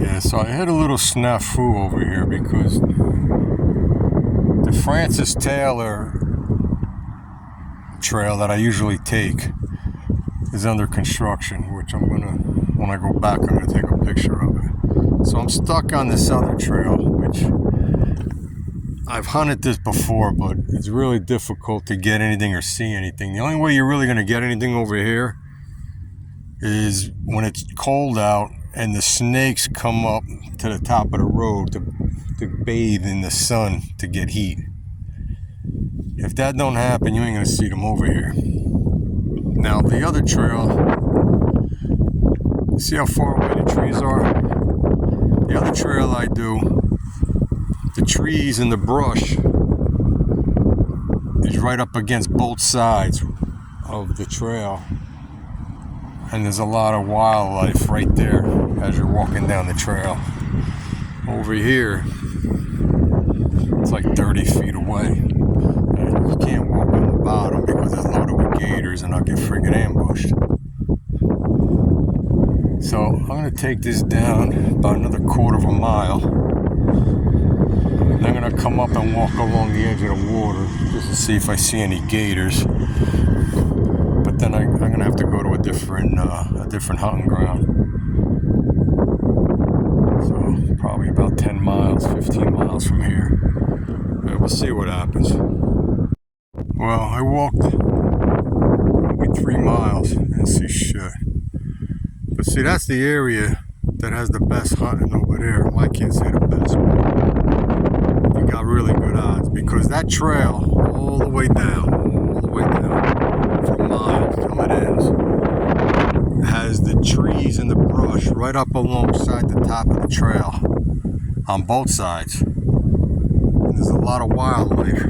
Yeah, so I had a little snafu over here because the Francis Taylor trail that I usually take is under construction, which when I go back, I'm gonna take a picture of it. So I'm stuck on this other trail, which I've hunted this before, but it's really difficult to get anything or see anything. The only way you're really gonna get anything over here is when it's cold out and the snakes come up to the top of the road to bathe in the sun to get heat. If that don't happen, you ain't gonna see them over here. Now the other trail, see how far away the trees are? The other trail I do, the trees and the brush is right up against both sides of the trail. And there's a lot of wildlife right there as you're walking down the trail. Over here, it's like 30 feet away. And you can't walk on the bottom because it's loaded with gators and I'll get friggin' ambushed. So I'm gonna take this down about another quarter of a mile. And I'm gonna come up and walk along the edge of the water just to see if I see any gators. But then I'm gonna have to go to a different hunting ground. So probably about 10 miles, 15 miles from here. But we'll see what happens. Well, I walked maybe 3 miles and didn't see shit. But see, that's the area that has the best hunting over there. Well, I can't say the best, but you got really good odds because that trail all the way down for miles till it ends has the trees and the brush right up alongside the top of the trail on both sides. And there's a lot of wildlife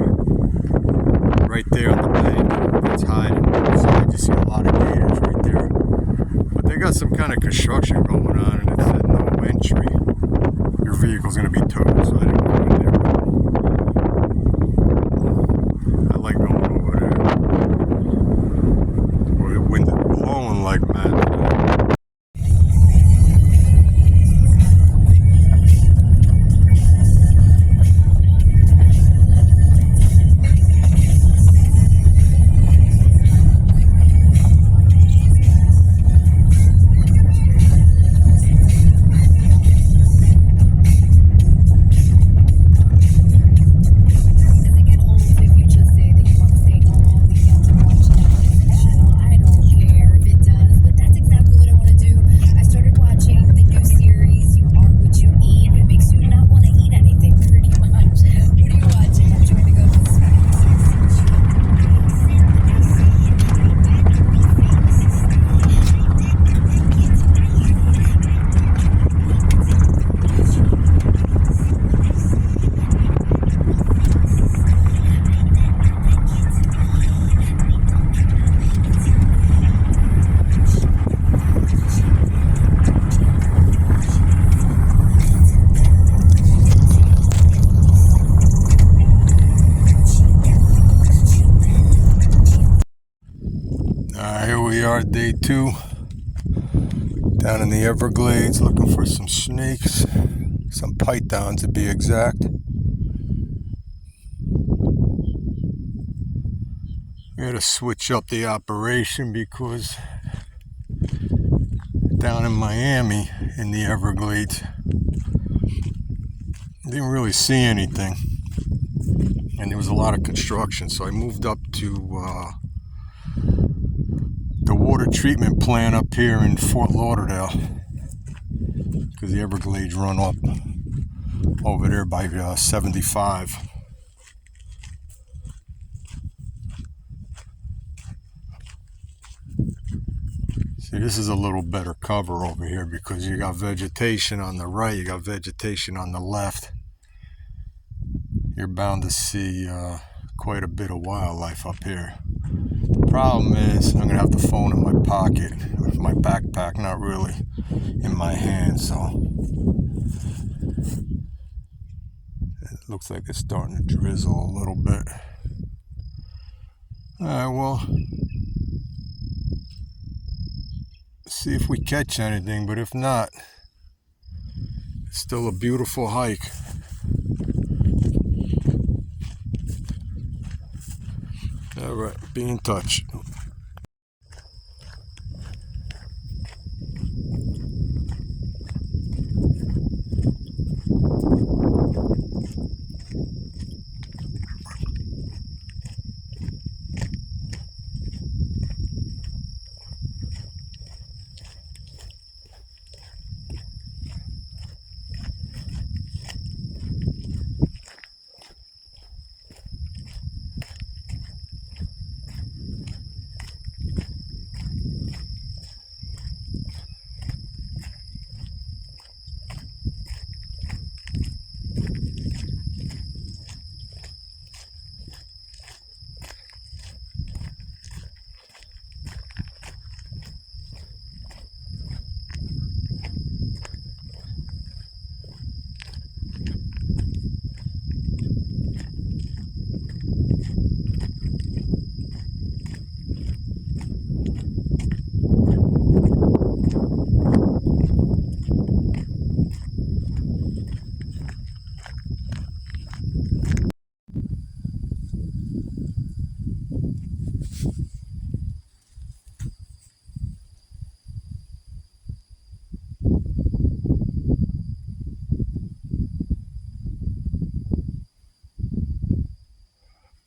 right there on the bank that's hiding. So you see a lot of gators right there. But they got some kind of construction going on and it said no entry. Your vehicle's going to be towed, so I didn't go in there. I like going over there. Boy, the wind is blowing like mad. Here we are, day 2, down in the Everglades, looking for some snakes, some pythons to be exact. We had to switch up the operation because down in Miami, in the Everglades, didn't really see anything, and there was a lot of construction, so I moved up to the water treatment plant up here in Fort Lauderdale because the Everglades run up over there by 75. See, this is a little better cover over here because you got vegetation on the right, you got vegetation on the left. You're bound to see quite a bit of wildlife up here. The problem is I'm gonna have the phone in my pocket, my backpack, not really in my hand, so it looks like it's starting to drizzle a little bit. Alright, well, see if we catch anything, but if not, Still a beautiful hike. All right, be in touch.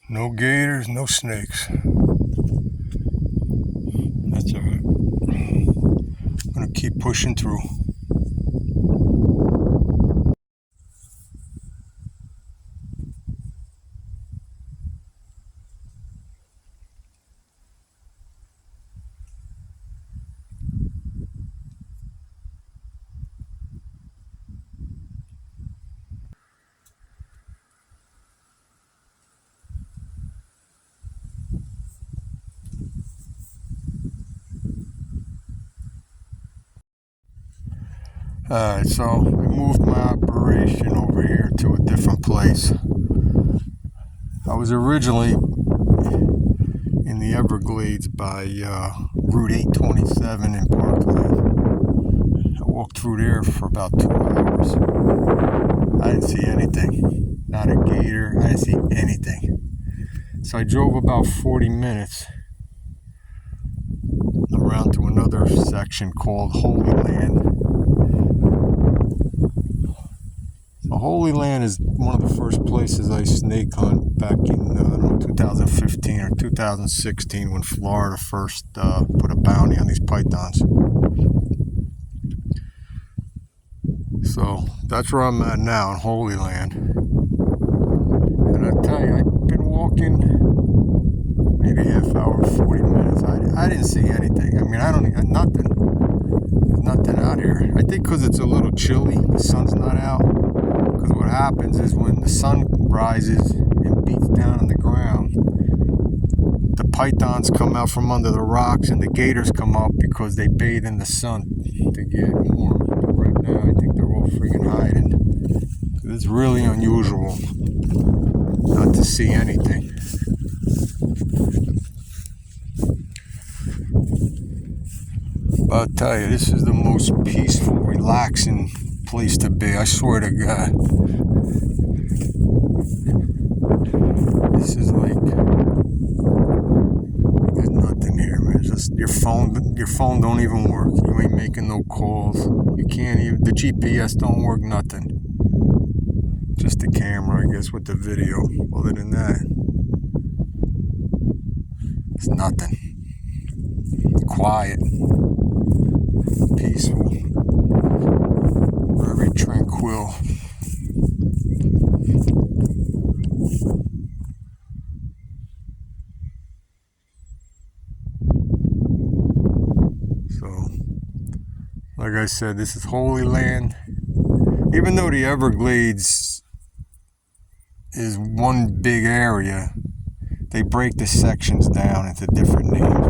No gators, no snakes. That's all right. I'm gonna keep pushing through. Alright, so I moved my operation over here to a different place. I was originally in the Everglades by Route 827 in Parkland. I walked through there for about 2 hours. I didn't see anything. Not a gator. I didn't see anything. So I drove about 40 minutes around to another section called Holy Land. So Holy Land is one of the first places I snake hunt back in 2015 or 2016 when Florida first put a bounty on these pythons. So that's where I'm at now in Holy Land. And I tell you, I've been walking maybe half hour, 40 minutes. I didn't see anything. I mean, nothing. There's nothing out here. I think because it's a little chilly, the sun's not out. Because what happens is when the sun rises and beats down on the ground, the pythons come out from under the rocks and the gators come up because they bathe in the sun to get warm. But right now, I think they're all freaking hiding. It's really unusual not to see anything. But I'll tell you, this is the most peaceful, relaxing place to be. I swear to God. This is like, there's nothing here, man. It's just your phone don't even work. You ain't making no calls. You can't even, the GPS don't work, nothing. Just the camera, I guess, with the video. Other than that, it's nothing. Quiet. Peaceful. Very tranquil. So, like I said, this is Holy Land. Even though the Everglades is one big area, they break the sections down into different names.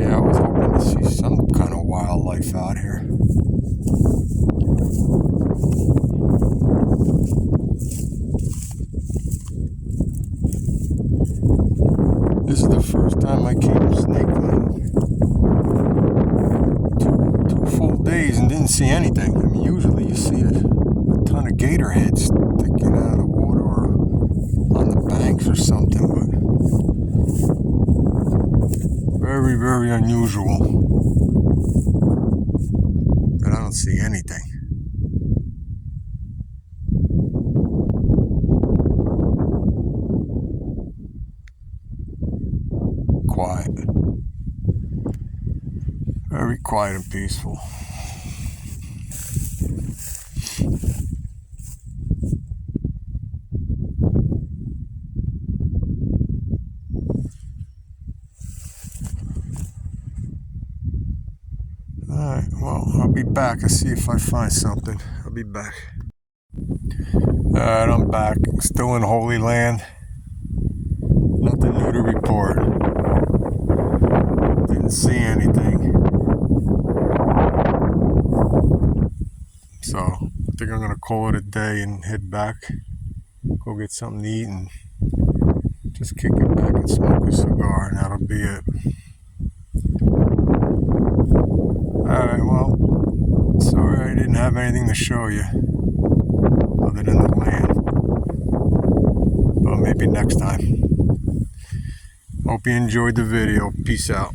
Yeah, I was hoping to see some kind of wildlife out here. This is the first time time I came snake hunting. Two full days and didn't see anything. I mean, usually you see a ton of gator heads sticking out of the water or on the banks or something, but very, very unusual that I don't see anything. Quiet. Very quiet and peaceful. Alright, well, I'll be back. I'll see if I find something. I'll be back. Alright, I'm back. Still in Holy Land. Nothing new to report. Didn't see anything. So, I think I'm going to call it a day and head back. Go get something to eat and just kick it back and smoke a cigar, and that'll be it. Alright, well, sorry I didn't have anything to show you other than the land. But maybe next time. Hope you enjoyed the video. Peace out.